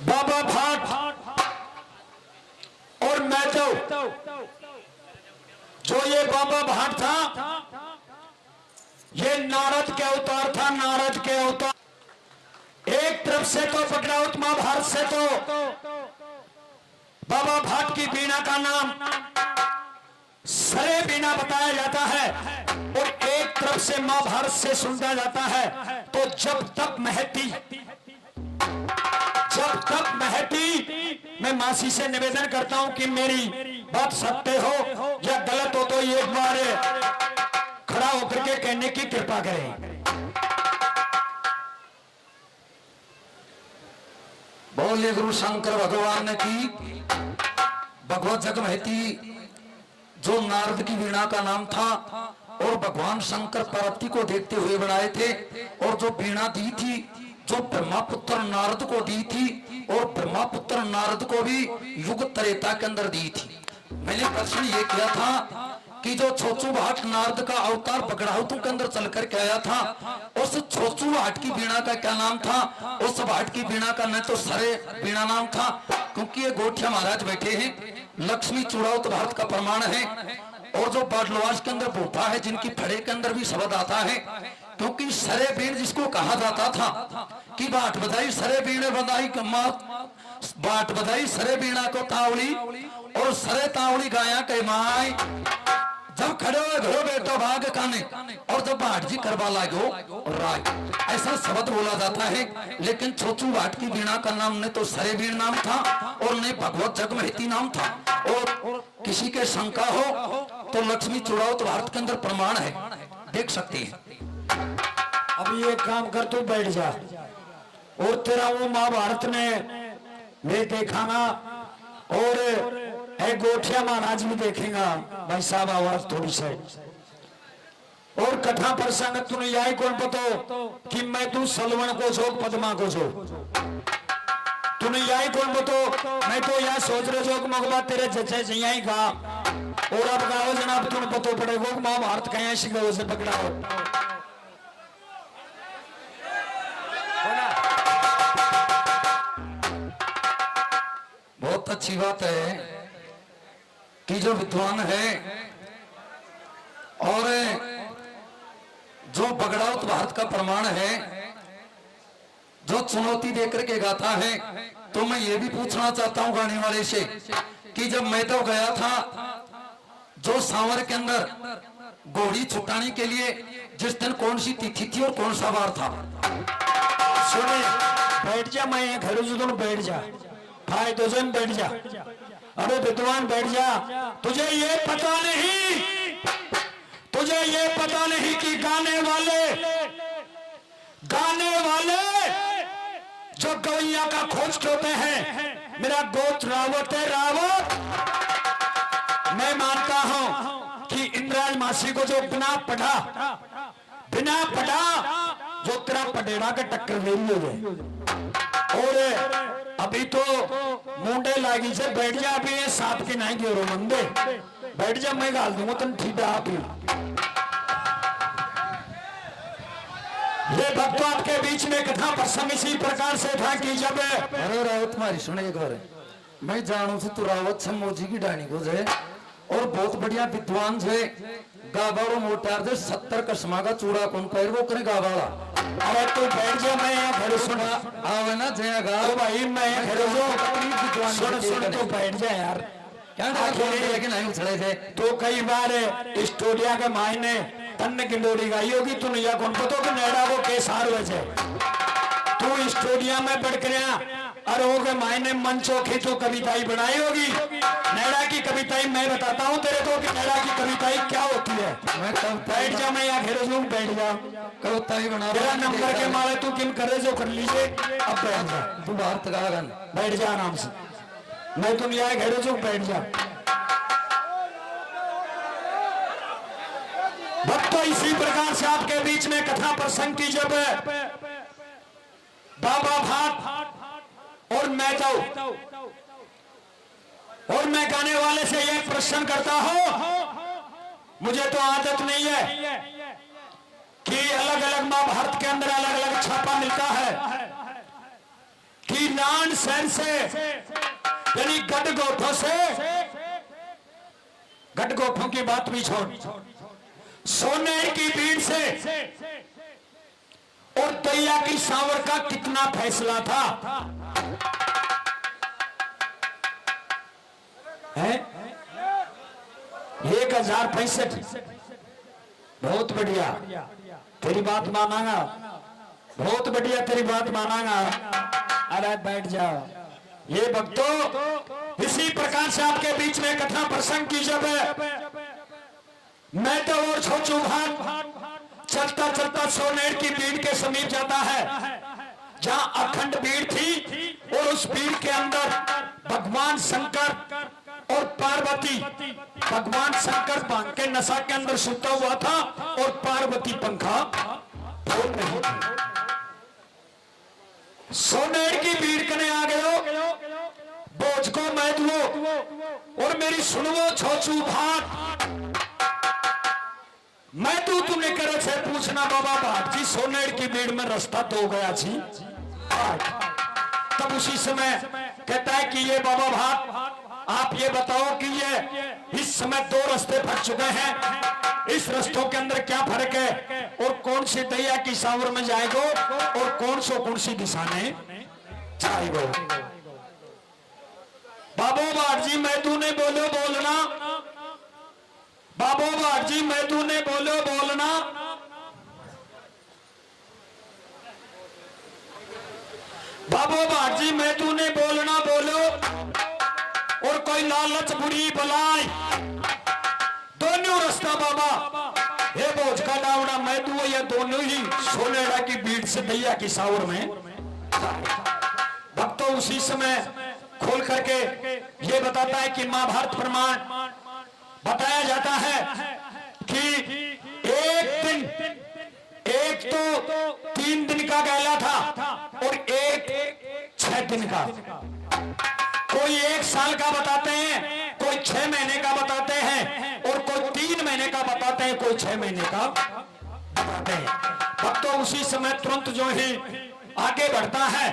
बाबा भाट और मैथव, जो ये बाबा भाट था ये नारद के अवतार था, नारद के अवतार। एक तरफ से तो बगड़ाउत महाभारत से तो बाबा भाट की वीणा का नाम सरे वीणा बताया जाता है, और एक तरफ से महाभारत से सुना जाता है। तो जब तक महती मैं मासी से निवेदन करता हूं कि मेरी बात सत्य हो या गलत हो तो ये एक बार खड़ा होकर के कहने की कृपा करें। बोले गुरु शंकर भगवान की। भगवत जग महती जो नारद की वीणा का नाम था और भगवान शंकर पार्वती को देखते हुए बनाए थे, और जो वीणा दी थी जो ब्रह्मापुत्र नारद को दी थी, और ब्रह्मापुत्र नारद को भी युग त्रेता के अंदर दी थी। मैंने प्रश्न ये किया था कि जो छोचू भाट नारद का अवतार बगड़ाउतों के अंदर चल करके आया था, उस छोचू भाट की वीणा का क्या नाम था? उस भाट की वीणा का न तो सरे वीणा नाम था, क्योंकि ये गोठिया महाराज बैठे हैं, लक्ष्मी चुड़ाउत भारत का प्रमाण है। और जो बाटलवास के अंदर भूपा है, जिनकी फड़े के अंदर भी शब्द आता है, क्योंकि सरे बीण जिसको कहा जाता था कि बाट बधाई सरे बीण बधाई बाट बधाई सरे बीणा को तावली, और सरे तावली गाया के माई जब खड़े हुए घरो बेटो भाग काने, और जब भाट जी करवा लागो राय, ऐसा शब्द बोला जाता है। लेकिन छोचू भाट की वीणा का नाम ने तो सरे बीण नाम था और ने भगवत जग महती नाम था। और किसी के शंका हो तो लक्ष्मी चुड़ाउत भारत के अंदर प्रमाण है, देख सकते हैं। अब ये काम कर, तू बैठ जा और तेरा वो महाभारत ने मैं देखागा और गोठिया महाराज भी देखेगा। भाई साहब आवाज थोड़ी सी, और कथा प्रसंग तूने यही कौन पतो कि मैं तू सलवण को छो पद्मा को छो, तूने यही कौन पतो मैं तो यह सोच रहे जो मगबा तेरे जचे यही गा, और अब गाओ जनाब तुम पतो पड़ेगा महाभारत कहीं शिगो से पकड़ाओ। बहुत अच्छी बात है कि जो विद्वान है और जो बगड़ाउत भारत का प्रमाण है, जो चुनौती देकर के गाता है, तो मैं ये भी पूछना चाहता हूं गाने वाले से कि जब मैं तो गया था जो सांवर के अंदर घोड़ी छुटाने के लिए, जिस दिन कौन सी तिथि थी और कौन सा वार था? सुने, बैठ जा, मैं घर जो बैठ जा, भाई तो बैठ जा। अरे विद्वान बैठ जा, तुझे ये पता नहीं कि गाने वाले जो गवैया का खोज होते हैं, मेरा गोत्र रावत है, रावत। मैं मानता हूं कि इंद्राज मासी को जो बिना पढ़ा जो तेरा पटेड़ा के टक्कर ले लिए, और अभी तो मुंडे लागी से बैठ जा, अभी ये सांप के नहीं गिरो मंदे, बैठ जा, मैं गाल दूंगा तुम ठीक है। आप ही ये भक्तों आपके बीच में कथा प्रसंग इसी प्रकार से था कि जब अरे रावत तुम्हारी सुने एक बार, मैं जानू से तू रावत मोजी की डाणी को है और बहुत बढ़िया विद्वान है, गाबाड़ो मोटार से 70 कसमा का चूड़ा कौन पैर वो करे गाबाड़ा। अरे तू बैठ जा, मैं घर सुना आवे ना जया गा भाई, मैं घर सुन तो बैठ जा यार, क्या लेकिन नहीं उछड़े थे तो कई बार स्टूडियो के मायने तन्न की डोरी गाई होगी, तू नहीं कौन पतो कि नेड़ा को केसार वजह तू स्टूडियो में बैठ कर और हो गए मायने मंचों की तो कविताई बनाई होगी। नेड़ा की कविताई मैं बताता हूँ तेरे को कि नेड़ा की कविताई क्या होती है। मैं कब बैठ जा, मैं यहाँ घेरे जूँ, बैठ जा, कविताई बना तेरा नंबर के मारे तू किन करे जो कर लीजिए। अब बैठ जा, तू भारत गागन बैठ जा आराम से, मैं तुम यहाँ घेरे जूँ, बैठ जा। भक्तों इसी प्रकार से आपके बीच में कथा प्रसंग की जब बाबा भाट और मैथव, और मैं गाने वाले से यह प्रश्न करता हूं, मुझे तो आदत नहीं है कि अलग अलग महाभारत के अंदर अलग अलग छापा मिलता है कि ईलान शहर से यानी गढ़गोठों से, गढ़गोठों की बात भी छोड़, सोनेर की भीड़ से और दैया की सावर का कितना फैसला था है? 1065। बहुत बढ़िया, तेरी बात मानांगा, बहुत बढ़िया तेरी बात मानांगा। अरे बैठ जाओ। ये भक्तों, इसी प्रकार से आपके बीच में कथा प्रसंग की जब मैं तो और छोचू भान चलता चलता सोनेर की भीड़ के समीप जाता है, जहां अखंड भीड़ थी और उस भीड़ के अंदर भगवान शंकर और पार्वती, भगवान शंकर भांग के नशा के अंदर सुता हुआ था और पार्वती पंखा तोड़ रही थी। सोनेर की भीड़ कने आ गयो, बोझ को मैं दुओ और मेरी सुनवो छोचू भाट, मैं तूने करे से पूछना बाबा भाट जी, सोनेर की भीड़ में रास्ता तो गया छी। तब उसी समय कहता है कि ये बाबा भाट, आप ये बताओ कि ये इस समय 2 रास्ते फट चुके हैं, इस रास्तों के अंदर क्या फर्क है और कौन सी दैया की सावर में जाएगो और कौन सी दिशा में जाएगो। बाबू भाट जी मैं तूने बोलो बोलना, बाबू भाट जी मैं तूने बोलो बोलना, बाबू भाट जी मैं तूने बोलना बोलो, और कोई लालच बुरी बलाई, दोनों रास्ता बाबा हे बोझ का डावड़ा मैं तू, ये दोनों ही सोनेरा की भीड़ से दैया की सावर में। भक्तों उसी समय खोल करके ये बताता है कि महाभारत प्रमाण बताया जाता है कि एक तो 3 दिन का गैला था और एक 6 दिन का, कोई 1 साल का बताते हैं, कोई 6 महीने का बताते हैं और कोई 3 महीने का बताते हैं, कोई 6 महीने का बताते हैं। भक्तों उसी समय तुरंत जो ही आगे बढ़ता है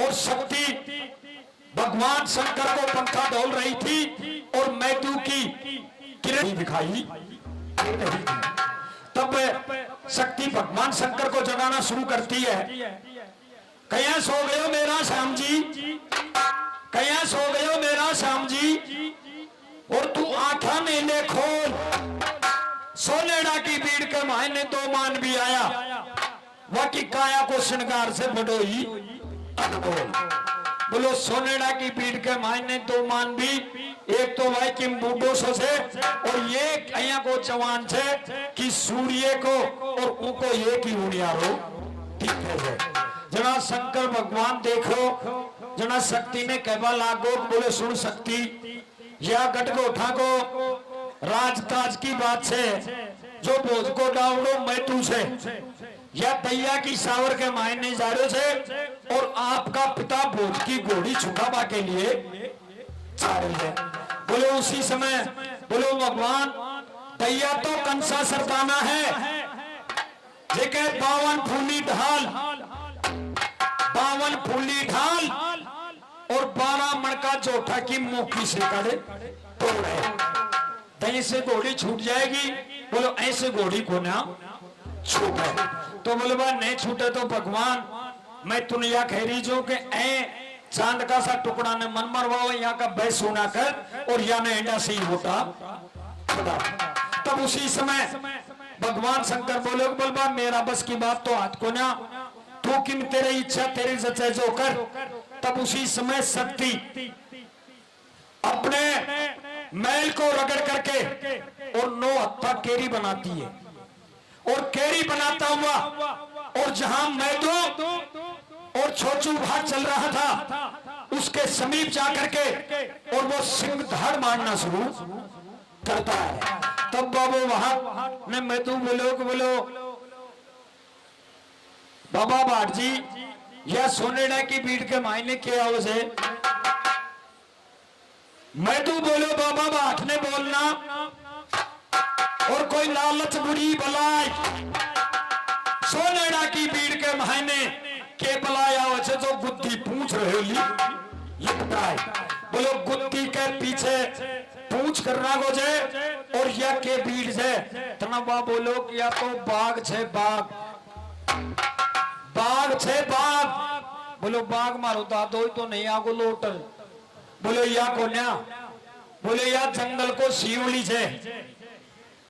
और शक्ति भगवान शंकर को पंखा डोल रही थी और मैथ्यू की किरण दिखाई नहीं थी। तब शक्ति भगवान शंकर को जगाना शुरू करती है, कया सो गयो मेरा श्याम जी, कया सो गयो मेरा श्याम जी, और तू आंखा मेले खोल। सोनेड़ा की भीड़ के मायने 2 मान भी आया, वाकी काया को श्रृंगार से बडोई अनमोल। बोलो सोनेड़ा की भीड़ के मायने 2 मान भी, एक तो भाई किम बूढ़ो सो से और ये कया को जवान से कि सूर्य को और उनको एक ही उड़ियारो ठीक है। जना शंकर भगवान देखो, जना शक्ति ने कहवा लागो, बोले सुन शक्ति, या गढ़गोठा को राजकाज की बात से जो बोझ को डावड़ो मैं तू से या दैया की सावर के मायने जा रहे से और आपका पिता बोझ की घोड़ी छुपावा के लिए जा रहे हैं। बोले उसी समय बोलो भगवान दैया तो कंसा सरदाना है, जेके 52 फूली ढाल, 52 फूली ढाल और 12 मणका जोठा की मुखी से काढ़े तोड़े, दही से घोड़ी छूट जाएगी। बोलो ऐसे घोड़ी को ना छूटे, तो बोले बा नहीं छूटे तो भगवान मैं दुनिया खैरी जो के ऐ चांद का सा टुकड़ा ने मन मरवाओ, यहाँ का बैस सुना कर और या ने एंडा से ही होता। तब उसी समय भगवान शंकर बोले बोलबा मेरा बस की बात तो हाथ को ना, तू किम तेरी इच्छा तेरी जचे जो कर। तब उसी समय शक्ति अपने मैल को रगड़ करके और 9 हत्था केरी बनाती है और केरी बनाता हुआ और जहां मैदो और छोचू भाग चल रहा था उसके समीप जाकर के और वो सिंह धाड़ मारना शुरू करता है। तब बाबू वहां ने मैदू बोलो बाबा भाट जी यह सोनेड़ा की भीड़ के मायने क्या हो से मैदू बोलो बाबा भाट ने बोलना और कोई लालच बुरी बलाई सोनेड़ा की भीड़ के मायने के बुलाया हो छे जो गुद्दी पूछ रहे हो ली ये बताए बोलो गुद्दी के पीछे पूछ करना को जे और या के बीड़ से तना बोलो कि या तो बाघ छे बाघ बाघ छे बाघ बोलो बाघ मारो दादो तो नहीं आगो लोटर बोलो या कोन्या बोले या जंगल को शिवली छे